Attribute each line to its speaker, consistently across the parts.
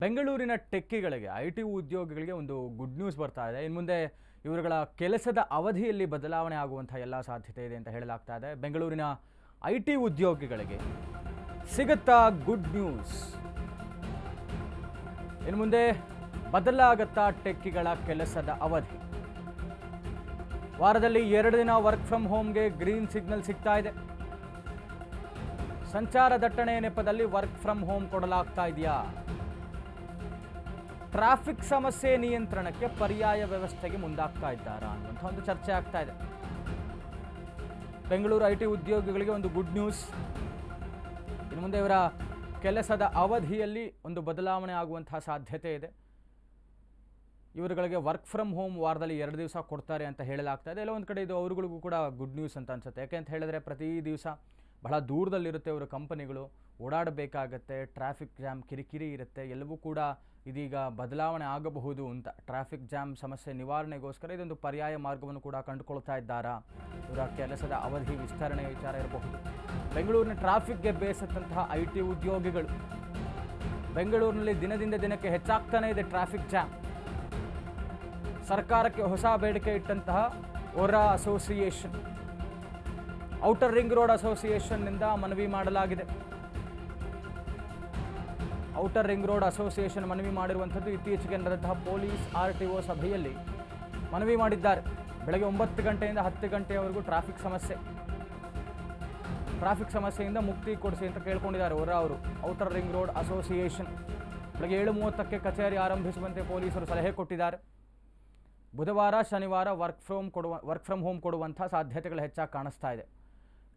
Speaker 1: ಬೆಂಗಳೂರಿನ ಟೆಕ್ಕಿಗಳಿಗೆ ಐಟಿ ಉದ್ಯೋಗಿಗಳಿಗೆ ಒಂದು ಗುಡ್ ನ್ಯೂಸ್ ಬರ್ತಾ ಇದೆ. ಇನ್ನು ಮುಂದೆ ಇವರುಗಳ ಕೆಲಸದ ಅವಧಿಯಲ್ಲಿ ಬದಲಾವಣೆ ಆಗುವಂಥ ಎಲ್ಲ ಸಾಧ್ಯತೆ ಇದೆ ಅಂತ ಹೇಳಲಾಗ್ತಾ ಇದೆ. ಬೆಂಗಳೂರಿನ ಐಟಿ ಉದ್ಯೋಗಿಗಳಿಗೆ ಸಿಗುತ್ತಾ ಗುಡ್ ನ್ಯೂಸ್? ಇನ್ನು ಮುಂದೆ ಬದಲಾಗುತ್ತಾ ಟೆಕ್ಕಿಗಳ ಕೆಲಸದ ಅವಧಿ? ವಾರದಲ್ಲಿ 2 ದಿನ ವರ್ಕ್ ಫ್ರಮ್ ಹೋಮ್ಗೆ ಗ್ರೀನ್ ಸಿಗ್ನಲ್ ಸಿಗ್ತಾ ಇದೆ. ಸಂಚಾರ ದಟ್ಟಣೆ ನೆಪದಲ್ಲಿ ವರ್ಕ್ ಫ್ರಮ್ ಹೋಮ್ ಕೊಡಲಾಗ್ತಾ ಇದೆಯಾ? ಟ್ರಾಫಿಕ್ ಸಮಸ್ಯೆ ನಿಯಂತ್ರಣಕ್ಕೆ ಪರ್ಯಾಯ ವ್ಯವಸ್ಥೆಗೆ ಮುಂದಾಗ್ತಾ ಇದ್ದಾರಾ ಅನ್ನುವಂಥ ಒಂದು ಚರ್ಚೆ ಆಗ್ತಾ ಇದೆ. ಬೆಂಗಳೂರು ಐಟಿ ಉದ್ಯೋಗಿಗಳಿಗೆ ಒಂದು ಗುಡ್ ನ್ಯೂಸ್. ಇನ್ನು ಮುಂದೆ ಇವರ ಕೆಲಸದ ಅವಧಿಯಲ್ಲಿ ಒಂದು ಬದಲಾವಣೆ ಆಗುವಂತಹ ಸಾಧ್ಯತೆ ಇದೆ. ಇವರುಗಳಿಗೆ ವರ್ಕ್ ಫ್ರಮ್ ಹೋಮ್ ವಾರದಲ್ಲಿ 2 ದಿವಸ ಕೊಡ್ತಾರೆ ಅಂತ ಹೇಳಲಾಗ್ತಾ ಇದೆ. ಎಲ್ಲ ಒಂದು ಕಡೆ ಇದು ಅವರುಗಳಿಗೂ ಕೂಡ ಗುಡ್ ನ್ಯೂಸ್ ಅಂತ ಅನ್ಸುತ್ತೆ. ಯಾಕೆ ಅಂತ ಹೇಳಿದ್ರೆ ಪ್ರತಿ ದಿವಸ ಬಹಳ ದೂರದಲ್ಲಿರುತ್ತೆ ಅವರ ಕಂಪನಿಗಳು, ಓಡಾಡಬೇಕಾಗತ್ತೆ, ಟ್ರಾಫಿಕ್ ಜಾಮ್ ಕಿರಿಕಿರಿ ಇರುತ್ತೆ. ಎಲ್ಲವೂ ಕೂಡ ಇದೀಗ ಬದಲಾವಣೆ ಆಗಬಹುದು ಅಂತ ಟ್ರಾಫಿಕ್ ಜಾಮ್ ಸಮಸ್ಯೆ ನಿವಾರಣೆಗೋಸ್ಕರ ಇದೊಂದು ಪರ್ಯಾಯ ಮಾರ್ಗವನ್ನು ಕೂಡ ಕಂಡುಕೊಳ್ತಾ ಇದ್ದಾರಾ? ಇವರ ಕೆಲಸದ ಅವಧಿ ವಿಸ್ತರಣೆ ವಿಚಾರ ಇರಬಹುದು. ಬೆಂಗಳೂರಿನ ಟ್ರಾಫಿಕ್ಗೆ ಬೇಸತ್ತಂತಹ ಐಟಿ ಉದ್ಯೋಗಿಗಳು, ಬೆಂಗಳೂರಿನಲ್ಲಿ ದಿನದಿಂದ ದಿನಕ್ಕೆ ಹೆಚ್ಚಾಗ್ತಾನೆ ಇದೆ ಟ್ರಾಫಿಕ್ ಜಾಮ್. ಸರ್ಕಾರಕ್ಕೆ ಹೊಸ ಬೇಡಿಕೆ ಇಟ್ಟಂತಹ ORRA association, outer ring road ಅಸೋಸಿಯೇಷನ್ನಿಂದ ಮನವಿ ಮಾಡಲಾಗಿದೆ. ಔಟರ್ ರಿಂಗ್ ರೋಡ್ ಅಸೋಸಿಯೇಷನ್ ಮನವಿ ಮಾಡಿರುವಂಥದ್ದು ಇತ್ತೀಚೆಗೆ ನಡೆದಂತಹ ಪೊಲೀಸ್ RTO ಸಭೆಯಲ್ಲಿ ಮನವಿ ಮಾಡಿದ್ದಾರೆ. ಬೆಳಗ್ಗೆ 9 ಗಂಟೆಯಿಂದ 10 ಗಂಟೆಯವರೆಗೂ ಟ್ರಾಫಿಕ್ ಸಮಸ್ಯೆಯಿಂದ ಮುಕ್ತಿ ಕೊಡಿಸಿ ಅಂತ ಕೇಳ್ಕೊಂಡಿದ್ದಾರೆ ಅವರು. ಔಟರ್ ರಿಂಗ್ ರೋಡ್ ಅಸೋಸಿಯೇಷನ್ ಬೆಳಗ್ಗೆ 7:30ಕ್ಕೆ ಕಚೇರಿ ಆರಂಭಿಸುವಂತೆ ಪೊಲೀಸರು ಸಲಹೆ ಕೊಟ್ಟಿದ್ದಾರೆ. ಬುಧವಾರ ಶನಿವಾರ ವರ್ಕ್ ಫ್ರಮ್ ಹೋಮ್ ಕೊಡುವಂಥ ಸಾಧ್ಯತೆಗಳು ಹೆಚ್ಚಾಗಿ ಕಾಣಿಸ್ತಾ ಇದೆ.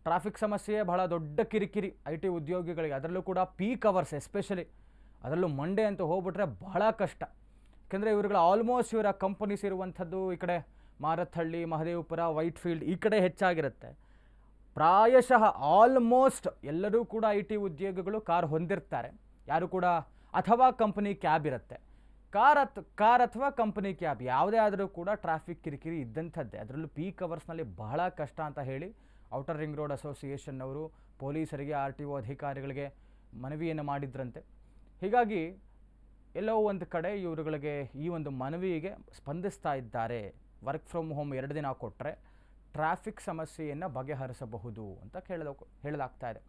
Speaker 1: ಟ್ರಾಫಿಕ್ ಸಮಸ್ಯೆ ಬಹಳ ದೊಡ್ಡ ಕಿರಿಕಿರಿ ಐಟಿ ಉದ್ಯೋಗಿಗಳಿಗೆ, ಅದರಲ್ಲೂ ಕೂಡ ಪೀಕ್ ಅವರ್ಸ್ ಎಸ್ಪೆಷಲಿ, ಅದರಲ್ಲೂ ಮಂಡೇ ಅಂತ ಹೋಗ್ಬಿಟ್ರೆ ಬಹಳ ಕಷ್ಟ. ಯಾಕೆಂದರೆ ಇವರುಗಳ ಆಲ್ಮೋಸ್ಟ್ ಇವರ ಕಂಪನೀಸ್ ಇರುವಂಥದ್ದು ಈ ಕಡೆ ಮಾರತ್ಹಳ್ಳಿ, ಮಹದೇವಪುರ, ವೈಟ್ಫೀಲ್ಡ್ ಈ ಕಡೆ ಹೆಚ್ಚಾಗಿರುತ್ತೆ. ಪ್ರಾಯಶಃ ಆಲ್ಮೋಸ್ಟ್ ಎಲ್ಲರೂ ಕೂಡ ಐಟಿ ಉದ್ಯೋಗಿಗಳು ಕಾರ್ ಹೊಂದಿರ್ತಾರೆ, ಯಾರು ಕೂಡ, ಅಥವಾ ಕಂಪನಿ ಕ್ಯಾಬ್ ಇರುತ್ತೆ. ಕಾರ್ ಅಥವಾ ಕಂಪನಿ ಕ್ಯಾಬ್ ಯಾವುದೇ ಆದರೂ ಕೂಡ ಟ್ರಾಫಿಕ್ ಕಿರಿಕಿರಿ ಇದ್ದಂಥದ್ದೇ. ಅದರಲ್ಲೂ ಪೀಕ್ ಅವರ್ಸ್ನಲ್ಲಿ ಬಹಳ ಕಷ್ಟ ಅಂತ ಹೇಳಿ ಔಟರ್ ರಿಂಗ್ ರೋಡ್ ಅಸೋಸಿಯೇಷನ್ನವರು ಪೊಲೀಸರಿಗೆ, RTO ಅಧಿಕಾರಿಗಳಿಗೆ ಮನವಿಯನ್ನು ಮಾಡಿದ್ರಂತೆ. ಹೀಗಾಗಿ ಎಲ್ಲೋ ಒಂದು ಕಡೆ ಇವರುಗಳಿಗೆ ಈ ಒಂದು ಮನವಿಗೆ ಸ್ಪಂದಿಸ್ತಾ ಇದ್ದಾರೆ. ವರ್ಕ್ ಫ್ರಮ್ ಹೋಮ್ 2 ದಿನ ಕೊಟ್ಟರೆ ಟ್ರಾಫಿಕ್ ಸಮಸ್ಯೆಯನ್ನು ಬಗೆಹರಿಸಬಹುದು ಅಂತ ಹೇಳಲಾಗ್ತಾ ಇದೆ.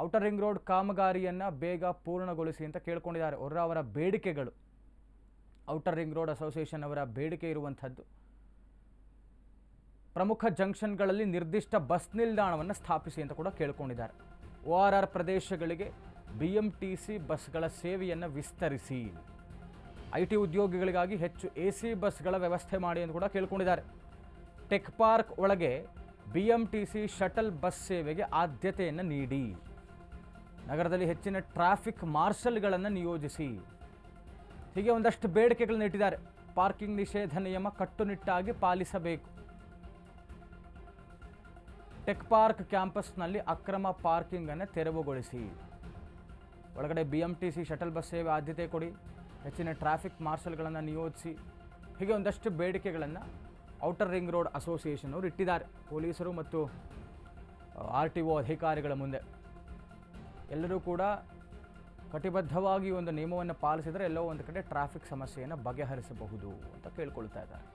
Speaker 1: ಔಟರ್ ರಿಂಗ್ ರೋಡ್ ಕಾಮಗಾರಿಯನ್ನು ಬೇಗ ಪೂರ್ಣಗೊಳಿಸಿ ಅಂತ ಕೇಳ್ಕೊಂಡಿದ್ದಾರೆ. ಅವರ ಬೇಡಿಕೆಗಳು, ಔಟರ್ ರಿಂಗ್ ರೋಡ್ ಅಸೋಸಿಯೇಷನ್ ಅವರ ಬೇಡಿಕೆ ಇರುವಂಥದ್ದು ಪ್ರಮುಖ ಜಂಕ್ಷನ್ಗಳಲ್ಲಿ ನಿರ್ದಿಷ್ಟ ಬಸ್ ನಿಲ್ದಾಣವನ್ನು ಸ್ಥಾಪಿಸಿ ಅಂತ ಕೂಡ ಕೇಳ್ಕೊಂಡಿದ್ದಾರೆ. ORR ಪ್ರದೇಶಗಳಿಗೆ BMTC ಬಸ್ಗಳ ಸೇವೆಯನ್ನು ವಿಸ್ತರಿಸಿ, ಐಟಿ ಉದ್ಯೋಗಿಗಳಿಗಾಗಿ ಹೆಚ್ಚು AC ಬಸ್ಗಳ ವ್ಯವಸ್ಥೆ ಮಾಡಿ ಅಂತ ಕೂಡ ಕೇಳ್ಕೊಂಡಿದ್ದಾರೆ. ಟೆಕ್ ಪಾರ್ಕ್ ಒಳಗೆ BMTC ಶಟಲ್ ಬಸ್ ಸೇವೆಗೆ ಆದ್ಯತೆಯನ್ನು ನೀಡಿ, ನಗರದಲ್ಲಿ ಹೆಚ್ಚಿನ ಟ್ರಾಫಿಕ್ ಮಾರ್ಷಲ್ಗಳನ್ನು ನಿಯೋಜಿಸಿ, ಹೀಗೆ ಒಂದಷ್ಟು ಬೇಡಿಕೆಗಳನ್ನು ಇಟ್ಟಿದ್ದಾರೆ. ಪಾರ್ಕಿಂಗ್ ನಿಷೇಧ ನಿಯಮ ಕಟ್ಟುನಿಟ್ಟಾಗಿ ಪಾಲಿಸಬೇಕು, ಟೆಕ್ ಪಾರ್ಕ್ ಕ್ಯಾಂಪಸ್ನಲ್ಲಿ ಅಕ್ರಮ ಪಾರ್ಕಿಂಗನ್ನು ತೆರವುಗೊಳಿಸಿ, ಒಳಗಡೆ BMTC ಶಟಲ್ ಬಸ್ ಸೇವೆ ಆದ್ಯತೆ ಕೊಡಿ, ಹೆಚ್ಚಿನ ಟ್ರಾಫಿಕ್ ಮಾರ್ಷಲ್ಗಳನ್ನು ನಿಯೋಜಿಸಿ, ಹೀಗೆ ಒಂದಷ್ಟು ಬೇಡಿಕೆಗಳನ್ನು ಔಟರ್ ರಿಂಗ್ ರೋಡ್ ಅಸೋಸಿಯೇಷನ್ ಅವರು ಇಟ್ಟಿದ್ದಾರೆ ಪೊಲೀಸರು ಮತ್ತು RTO ಅಧಿಕಾರಿಗಳ ಮುಂದೆ. ಎಲ್ಲರೂ ಕೂಡ ಕಟಿಬದ್ಧವಾಗಿ ಒಂದು ನಿಯಮವನ್ನು ಪಾಲಿಸಿದರೆ ಎಲ್ಲೋ ಒಂದು ಕಡೆ ಟ್ರಾಫಿಕ್ ಸಮಸ್ಯೆಯನ್ನು ಬಗೆಹರಿಸಬಹುದು ಅಂತ ಕೇಳ್ಕೊಳ್ತಾ ಇದ್ದಾರೆ.